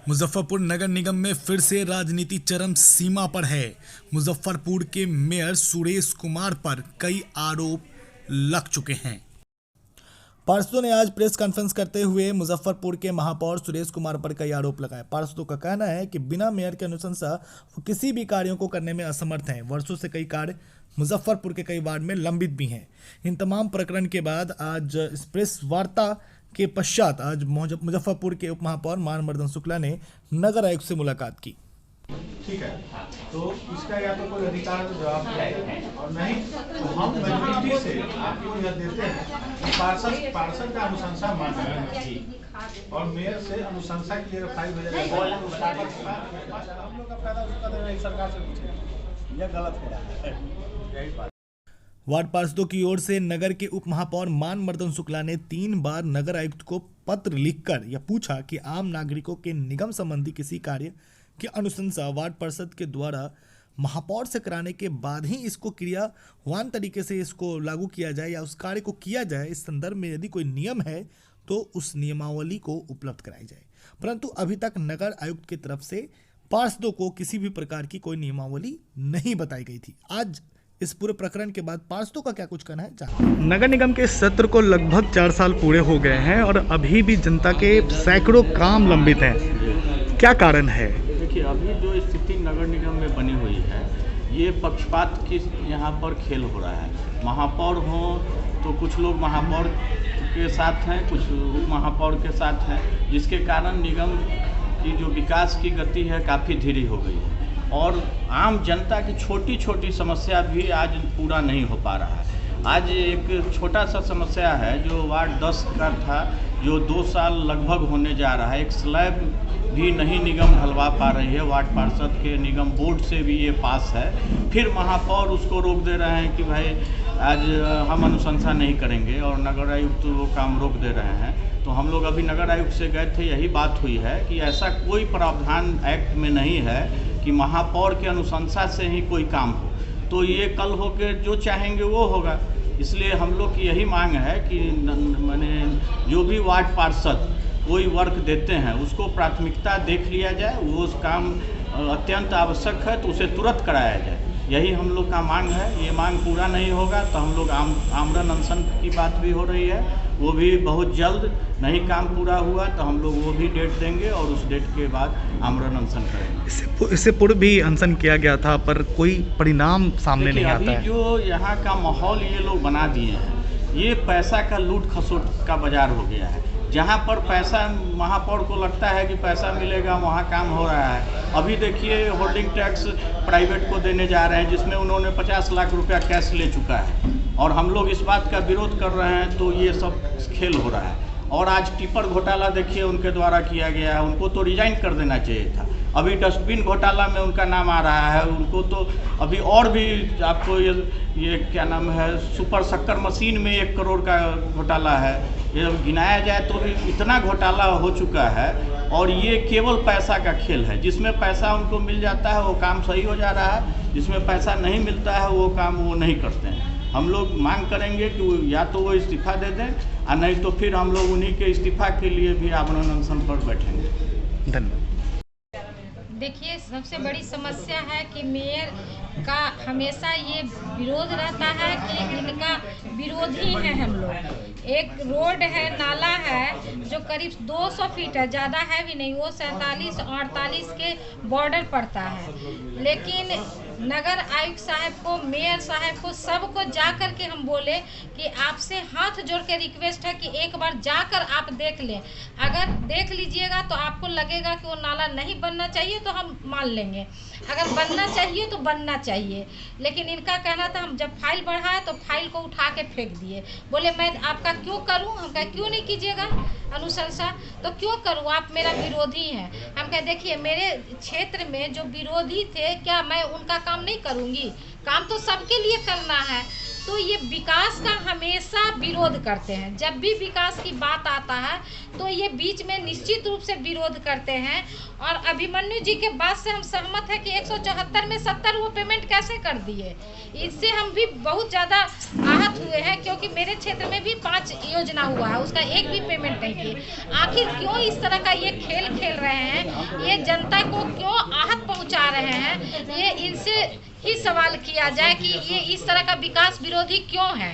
मुजफ्फरपुर नगर निगम में फिर से राजनीति चरम सीमा पर है। मुजफ्फरपुर के मेयर सुरेश कुमार पर कई आरोप लग चुके हैं। पार्षदों ने आज प्रेस कॉन्फ्रेंस करते हुए मुजफ्फरपुर के महापौर सुरेश कुमार पर कई आरोप लगाए। पार्षदों का कहना है कि बिना मेयर के अनुशंसा वो किसी भी कार्यों को करने में असमर्थ हैं। वर्षों से कई कार्य मुजफ्फरपुर के कई वार्ड में लंबित भी हैं। इन तमाम प्रकरण के बाद आज इस प्रेस वार्ता के पश्चात आज मुजफ्फरपुर के उप महापौर मानवर्धन शुक्ला ने नगर आयुक्त से मुलाकात की। ठीक है, तो इसका या तो कोई अधिकार तो जवाब है और नहीं तो हम मजबूरी से आपको यह देते हैं कि पार्षद का अनुशंसा मांग रहे हैं और मेयर से अनुशंसा के लिए फाइल भेजा जाए। हम लोग का फायदा उसका देना है, सरकार से पूछे, यह गलत हो रहा है। यही बात। वार्ड पार्षदों की ओर से नगर के उप महापौर मानवर्धन शुक्ला ने 3 बार नगर आयुक्त को पत्र लिखकर यह पूछा कि आम नागरिकों के निगम संबंधी किसी कार्य की अनुशंसा वार्ड पार्षद के द्वारा महापौर से कराने के बाद ही इसको क्रियावान तरीके से इसको लागू किया जाए या उस कार्य को किया जाए। इस संदर्भ में यदि कोई नियम है तो उस नियमावली को उपलब्ध कराई जाए, परंतु अभी तक नगर आयुक्त की तरफ से पार्षदों को किसी भी प्रकार की कोई नियमावली नहीं बताई गई थी। आज इस पूरे प्रकरण के बाद पार्षदों का क्या कुछ कहना है जानते हैं। नगर निगम के सत्र को लगभग 4 साल पूरे हो गए हैं और अभी भी जनता के सैकड़ों काम लंबित हैं। क्या कारण है? देखिए, अभी जो स्थिति नगर निगम में बनी हुई है, ये पक्षपात की यहाँ पर खेल हो रहा है। महापौर हो तो कुछ लोग महापौर के साथ हैं, कुछ उप महापौर के साथ हैं, जिसके कारण निगम की जो विकास की गति है काफ़ी धीरे हो गई है और आम जनता की छोटी छोटी समस्या भी आज पूरा नहीं हो पा रहा है। आज एक छोटा सा समस्या है जो वार्ड 10 का था, जो 2 साल लगभग होने जा रहा है। एक स्लैब भी नहीं निगम ढलवा पा रही है। वार्ड पार्षद के निगम बोर्ड से भी ये पास है, फिर महापौर उसको रोक दे रहे हैं कि भाई आज हम अनुशंसा नहीं करेंगे और नगर आयुक्त वो काम रोक दे रहे हैं। तो हम लोग अभी नगर आयुक्त से गए थे, यही बात हुई है कि ऐसा कोई प्रावधान एक्ट में नहीं है कि महापौर के अनुशंसा से ही कोई काम हो, तो ये कल होकर जो चाहेंगे वो होगा। इसलिए हम लोग की यही मांग है कि माने जो भी वार्ड पार्षद कोई वर्क देते हैं उसको प्राथमिकता देख लिया जाए, वो उस काम अत्यंत आवश्यक है तो उसे तुरंत कराया जाए। यही हम लोग का मांग है। ये मांग पूरा नहीं होगा तो हम लोग आमरण अनशन की बात भी हो रही है, वो भी बहुत जल्द। नहीं काम पूरा हुआ तो हम लोग वो भी डेट देंगे और उस डेट के बाद आमरण अनशन करेंगे। इससे पूर्व भी अनशन किया गया था पर कोई परिणाम सामने नहीं आता है। जो यहाँ का माहौल ये लोग बना दिए हैं, ये पैसा का लूट खसोट का बाजार हो गया है। जहाँ पर पैसा महापौर को लगता है कि पैसा मिलेगा वहाँ काम हो रहा है। अभी देखिए होल्डिंग टैक्स प्राइवेट को देने जा रहे हैं जिसमें उन्होंने 50 लाख रुपया कैश ले चुका है और हम लोग इस बात का विरोध कर रहे हैं, तो ये सब खेल हो रहा है। और आज टिपर घोटाला देखिए उनके द्वारा किया गया है, उनको तो रिजाइन कर देना चाहिए था। अभी डस्टबिन घोटाला में उनका नाम आ रहा है, उनको तो अभी और भी आपको ये क्या नाम है, सुपर शक्कर मशीन में 1 करोड़ का घोटाला है। ये गिनाया जाए तो भी इतना घोटाला हो चुका है और ये केवल पैसा का खेल है। जिसमें पैसा उनको मिल जाता है वो काम सही हो जा रहा है, जिसमें पैसा नहीं मिलता है वो काम वो नहीं करते हैं। हम लोग मांग करेंगे कि या तो वो इस्तीफा दे दें और नहीं तो फिर हम लोग उन्हीं के इस्तीफा के लिए भी आमरण अनशन पर बैठेंगे। धन्यवाद। देखिए, सबसे बड़ी समस्या है कि मेयर का हमेशा ये विरोध रहता है कि इनका विरोधी है हम लोग। एक रोड है, नाला है जो करीब 200 फीट है, ज़्यादा है भी नहीं, वो 47 और 48 के बॉर्डर पड़ता है। लेकिन नगर आयुक्त साहब को, मेयर साहब को, सबको जा कर के हम बोले कि आपसे हाथ जोड़ के रिक्वेस्ट है कि एक बार जाकर आप देख लें। अगर देख लीजिएगा तो आपको लगेगा कि वो नाला नहीं बनना चाहिए तो हम मान लेंगे, अगर बनना चाहिए तो बनना चाहिए। लेकिन इनका कहना था, हम जब फाइल बढ़ाए तो फाइल को उठा के फेंक दिए। बोले मैं आपका क्यों करूं? हम कहा क्यों नहीं कीजिएगा अनुशंसा, तो क्यों करूं, आप मेरा विरोधी हैं। हम कहे देखिए, मेरे क्षेत्र में जो विरोधी थे, क्या मैं उनका काम नहीं करूंगी? काम तो सबके लिए करना है। तो ये विकास का हमेशा विरोध करते हैं। जब भी विकास की बात आता है तो ये बीच में निश्चित रूप से विरोध करते हैं। और अभिमन्यु जी के बात से हम सहमत हैं कि 174 में 70 वो पेमेंट कैसे कर दिए। इससे हम भी बहुत ज़्यादा आहत हुए हैं, क्योंकि मेरे क्षेत्र में भी 5 योजना हुआ है, उसका एक भी पेमेंट नहीं की। आखिर क्यों इस तरह का ये खेल खेल रहे हैं, ये जनता को क्यों आहत पहुंचा रहे हैं, ये इनसे ही सवाल किया जाए कि ये इस तरह का विकास विरोधी क्यों है।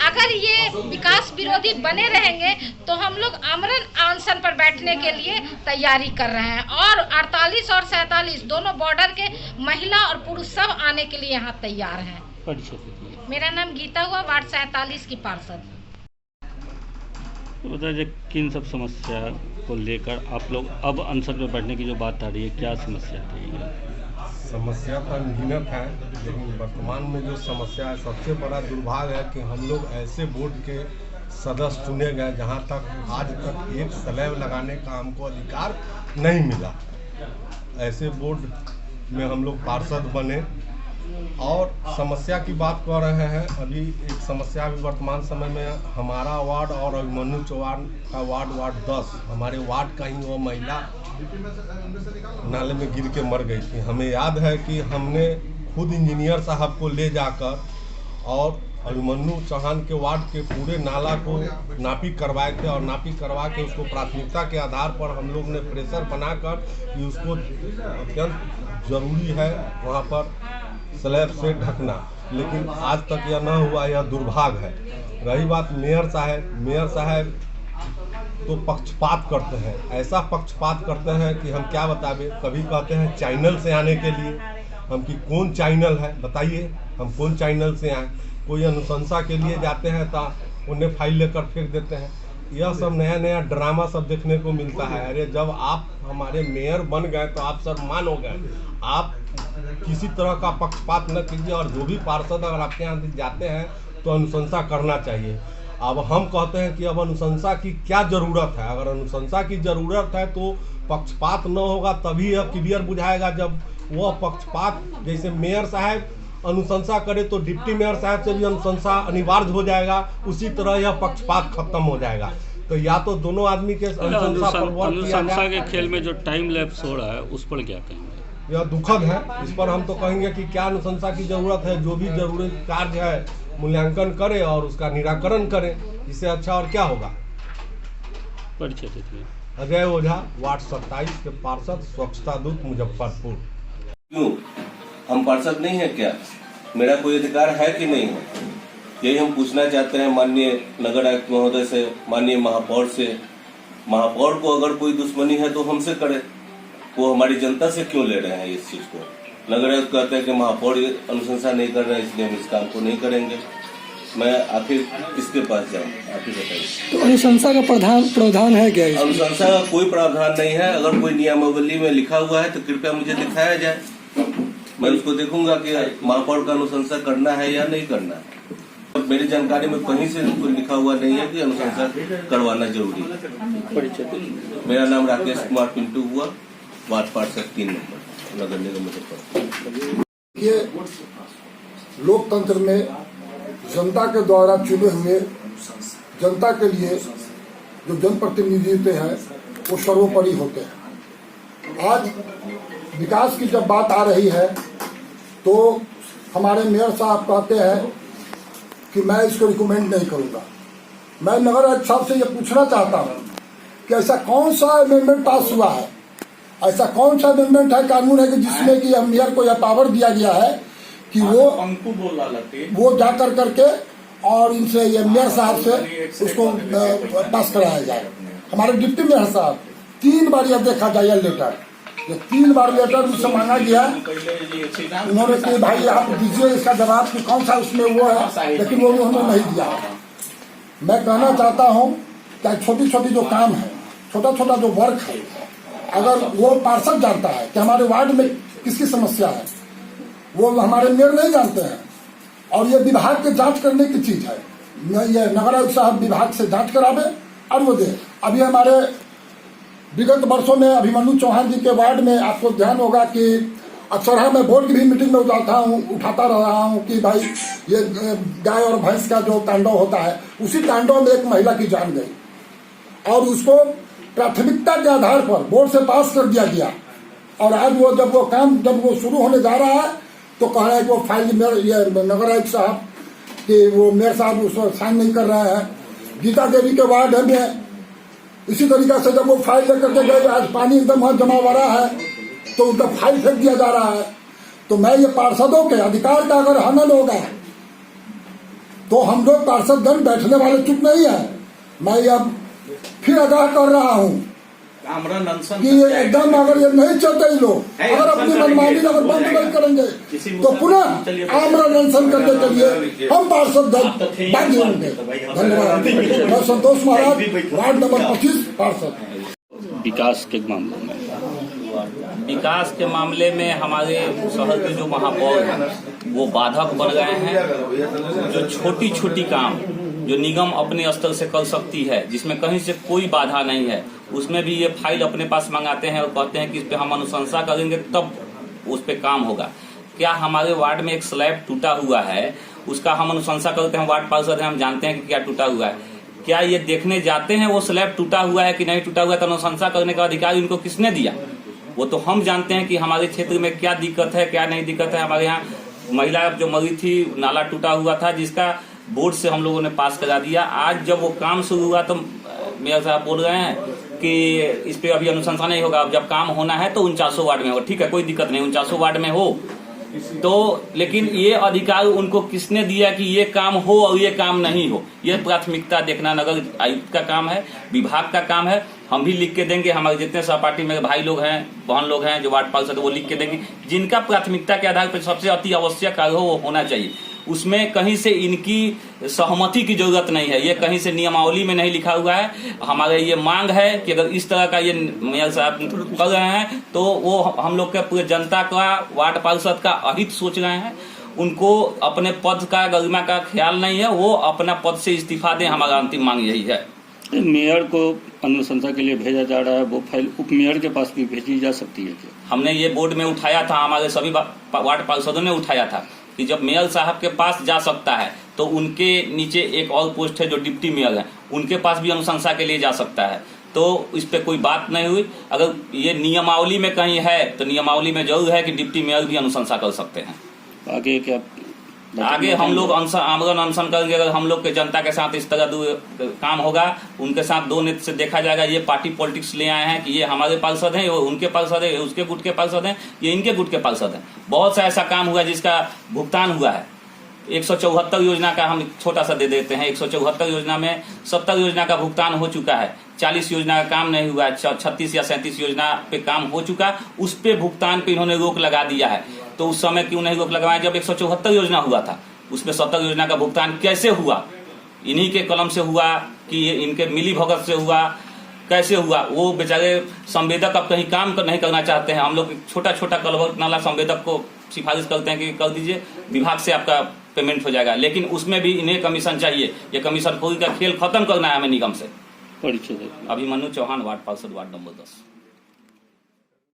अगर ये विकास विरोधी बने रहेंगे तो हम लोग आमरण अनशन पर बैठने के लिए तैयारी कर रहे हैं। और 48 और 47 दोनों बॉर्डर के महिला और पुरुष सब आने के लिए यहाँ तैयार हैं। मेरा नाम गीता हुआ, वार्ड 47 की पार्षद। तो बताइए किन सब समस्या को लेकर आप लोग अब अनशन में बैठने की जो बात आ रही है, क्या समस्या है? समस्या तो अनगिनत है, लेकिन वर्तमान में जो समस्या है, सबसे बड़ा दुर्भाग्य है कि हम लोग ऐसे बोर्ड के सदस्य चुने गए जहां तक आज तक एक स्लैब लगाने का हमको अधिकार नहीं मिला। ऐसे बोर्ड में हम लोग पार्षद बने और समस्या की बात कर रहे हैं। अभी एक समस्या अभी वर्तमान समय में हमारा वार्ड और अभिमन्यु चौहान का वार्ड 10, हमारे वार्ड का ही वो महिला नाले में गिर के मर गई थी। हमें याद है कि हमने खुद इंजीनियर साहब को ले जाकर और अभिमन्यु चौहान के वार्ड के पूरे नाला को नापी करवाए थे और नापी करवा के उसको प्राथमिकता के आधार पर हम लोग ने प्रेशर बनाकर कि उसको अत्यंत जरूरी है वहाँ पर स्लैब से ढकना, लेकिन आज तक यह न हुआ, यह दुर्भाग्य है। रही बात मेयर साहब तो पक्षपात करते हैं, ऐसा पक्षपात करते हैं कि हम क्या बतावे। कभी कहते हैं चैनल से आने के लिए, हम कि कौन चैनल है बताइए, हम कौन चैनल से आए। कोई अनुशंसा के लिए जाते हैं तो उन्हें फाइल लेकर फेंक देते हैं। यह सब नया ड्रामा सब देखने को मिलता है। अरे जब आप हमारे मेयर बन गए तो आप सम्मान हो गए, आप किसी तरह का पक्षपात न कीजिए। और जो भी पार्षद अगर आपके यहाँ जाते हैं तो अनुशंसा करना चाहिए। अब हम कहते हैं कि अब अनुशंसा की क्या ज़रूरत है। अगर अनुशंसा की ज़रूरत है तो पक्षपात न होगा, तभी यह क्लियर बुझाएगा। जब वह पक्षपात, जैसे मेयर साहब अनुशंसा करे तो डिप्टी मेयर साहब से भी अनुशंसा अनिवार्य हो जाएगा, उसी तरह यह पक्षपात खत्म हो जाएगा। तो या तो दोनों आदमी के अनुशंसा पर वर्क किया जाए। अनुशंसा के खेल में जो टाइम लैप्स हो रहा है उस पर क्या कहेंगे? यह दुखद है। इस पर हम तो कहेंगे कि क्या अनुशंसा की जरूरत है, जो भी जरूरी कार्य है मूल्यांकन करे और उसका निराकरण करे, इससे अच्छा और क्या होगा। अजय ओझा, वार्ड 27 के पार्षद, स्वच्छता दूत, मुजफ्फरपुर। क्यों हम पार्षद नहीं है क्या? मेरा कोई अधिकार है कि नहीं है? यही हम पूछना चाहते हैं माननीय नगर आयुक्त महोदय से, माननीय महापौर से। महापौर को अगर कोई दुश्मनी है तो हमसे करे, वो हमारी जनता से क्यों ले रहे हैं इस चीज को? नगर आयुक्त कहते हैं कि महापौर अनुशंसा नहीं कर रहे हैं, इसलिए हम इस काम को नहीं करेंगे। मैं आखिर किसके पास जाऊँ, आप ही बताइए। तो अनुशंसा का प्रावधान है क्या? अनुशंसा का कोई प्रावधान नहीं है। अगर कोई नियमावली में लिखा हुआ है तो कृपया मुझे दिखाया जाए, मैं उसको देखूंगा कि महापौर का अनुशंसा करना है या नहीं करना है। मेरी जानकारी में कहीं से कोई लिखा हुआ नहीं है कि अनुशंसा करवाना जरूरी है। मेरा नाम राकेश कुमार पिंटू हुआ, वार्ड पार्षद 3 नंबर, नगर निगम मुजफ्फरपुर। ये लोकतंत्र में जनता के द्वारा चुने हुए, जनता के लिए जो जनप्रतिनिधित्व है वो सर्वोपरि होते हैं। आज विकास की जब बात आ रही है तो हमारे मेयर साहब कहते हैं कि मैं इसको रिकमेंड नहीं करूंगा। मैं नगर आयुक्त साहब से ये पूछना चाहता हूँ कि ऐसा कौन सा अमेंडमेंट पास हुआ है, ऐसा कौन सा अमेंडमेंट है, कानून है कि जिसमें कि मेयर को यह पावर दिया गया है कि वो जा कर करके और इनसे ये मेयर साहब से उसको पास कराया जाए। हमारे डिप्टी मेयर साहब 3 बार यह देखा जाए लेटर, 3 बार लेटर मुझसे मांगा गया। उन्होंने कहा भाई आप दीजिए इसका जवाब कि कौन सा उसमें वो है, लेकिन वो उन्होंने नहीं दिया। मैं कहना चाहता हूँ कि छोटी छोटी जो काम है, छोटा छोटा जो वर्क है, अगर वो पार्षद जानता है कि हमारे वार्ड में किसकी समस्या है, वो हमारे मेयर नहीं जानते हैं। और ये विभाग के जांच करने की चीज है। ये नगर आयुक्त साहब विभाग से जांच करावे और वो दे। अभी हमारे विगत वर्षों में अभिमन्यु चौहान जी के वार्ड में आपको ध्यान होगा कि अक्सर मैं बोर्ड की भी मीटिंग में उठाता रहा हूँ कि भाई ये गाय और भैंस का जो तांडव होता है, उसी तांडव में एक महिला की जान गई और उसको प्राथमिकता के आधार पर बोर्ड से पास कर दिया गया। और आज जब वो शुरू होने जा रहा है तो कह रहा है कि वो फाइल नगर आयुक्त साहब कि वो मेयर साहब उसको साइन नहीं कर रहे हैं। गीता देवी के वार्ड में इसी तरीके से जब वो फाइल लेकर के गए, आज पानी एकदम वहां जमा हुआ है तो उनका फाइल फेंक दिया जा रहा है। तो मैं ये पार्षदों के अधिकार का अगर हनन होगा तो हम लोग पार्षदगण बैठने वाले चुप नहीं है। मैं अब फिर आगाह कर रहा हूँ कि एकदम अगर ये नहीं चलते ही लोग अगर अपनी मनमानी अगर बंद नहीं करेंगे तो पुनः आमरण अनशन करने के लिए हम पार्षद बाध्य होंगे। धन्यवाद। मैं संतोष महाराज, वार्ड नंबर 25 पार्षद। विकास के मामले में हमारे शहर के जो महापौर हैं वो बाधक बन गए हैं। जो छोटी छोटी काम जो निगम अपने स्तर से कर सकती है, जिसमें कहीं से कोई बाधा नहीं है, उसमें भी ये फाइल अपने पास मंगाते हैं और कहते हैं कि इस पे हम अनुशंसा करेंगे तब उस पे काम होगा। क्या हमारे वार्ड में एक स्लैब टूटा हुआ है, उसका हम अनुशंसा करते हैं, वार्ड पार्षद हैं, हम जानते हैं कि क्या टूटा हुआ है, क्या ये देखने जाते हैं वो स्लैब टूटा हुआ है कि नहीं टूटा हुआ है, तो अनुशंसा करने का अधिकार इनको किसने दिया? वो तो हम जानते हैं कि हमारे क्षेत्र में क्या दिक्कत है, क्या नहीं दिक्कत है। हमारे यहाँ महिला जो मरी थी, नाला टूटा हुआ था, जिसका बोर्ड से हम लोगों ने पास करा दिया। आज जब वो काम शुरू हुआ तो मेयर साहब बोल रहे हैं कि इस पे अभी अनुशंसा नहीं होगा, अब जब काम होना है तो 49 वार्ड में हो। ठीक है, कोई दिक्कत नहीं, 49 वार्ड में हो तो, लेकिन ये अधिकार उनको किसने दिया कि ये काम हो और ये काम नहीं हो? ये प्राथमिकता देखना नगर आयुक्त का काम है, विभाग का काम है। हम भी लिख के देंगे, हमारे जितने सहपाठी मेरे भाई लोग हैं, बहन लोग हैं जो वार्ड पार्षद, वो लिख के देंगे। जिनका प्राथमिकता के आधार पर सबसे अति आवश्यक कार्य हो वो होना चाहिए। उसमें कहीं से इनकी सहमति की जरूरत नहीं है, ये कहीं से नियमावली में नहीं लिखा हुआ है। हमारे ये मांग है कि अगर इस तरह का ये मेयर साहब कर रहे हैं तो वो हम लोग के पूरे जनता का, वार्ड पार्षद का अहित सोच रहे हैं। उनको अपने पद का, गरिमा का ख्याल नहीं है, वो अपना पद से इस्तीफा दें। हमारा अंतिम मांग यही है। मेयर को अनुशंसा के लिए भेजा जा रहा है, वो फाइल उप मेयर के पास भी भेजी जा सकती है क्या? हमने ये बोर्ड में उठाया था, हमारे सभी वार्ड पार्षदों ने उठाया था कि जब मेयर साहब के पास जा सकता है तो उनके नीचे एक और पोस्ट है जो डिप्टी मेयर है, उनके पास भी अनुशंसा के लिए जा सकता है। तो इस पे कोई बात नहीं हुई। अगर ये नियमावली में कहीं है तो नियमावली में जरूर है कि डिप्टी मेयर भी अनुशंसा कर सकते हैं। आगे क्या? आगे हम लोग आमरण अनशन करेंगे। अगर हम लोग के जनता के साथ इस तरह काम होगा, उनके साथ दो नेत्र से देखा जाएगा। ये पार्टी पॉलिटिक्स ले आए हैं कि ये हमारे पार्षद हैं, वो उनके पार्षद है, उसके गुट के पार्षद हैं, ये इनके गुट के पार्षद हैं। बहुत सा ऐसा काम हुआ जिसका भुगतान हुआ है। 174 योजना का हम छोटा सा दे देते हैं। 174 योजना में 70 योजना का भुगतान हो चुका है, 40 योजना का काम नहीं हुआ है, 36 या 37 योजना पे काम हो चुका, उस पे भुगतान पे इन्होंने रोक लगा दिया है। तो उस समय क्यों नहीं रोक लगवाया जब 174 योजना हुआ था? उसमें 70 योजना का भुगतान कैसे हुआ? इन्हीं के कलम से हुआ कि इनके मिली भगत से हुआ? कैसे हुआ? वो बेचारे संवेदक अब कहीं काम नहीं करना चाहते हैं। हम लोग छोटा छोटा कलवर्ट नाला संवेदक को सिफारिश करते हैं कि कर दीजिए, विभाग से आपका पेमेंट हो जाएगा, लेकिन उसमें भी इन्हें कमीशन चाहिए। ये कमीशन खोरी का खेल खत्म करना है हमें निगम से। परिचय अभिमन्यु चौहान, वार्ड पार्षद, वार्ड नंबर 10।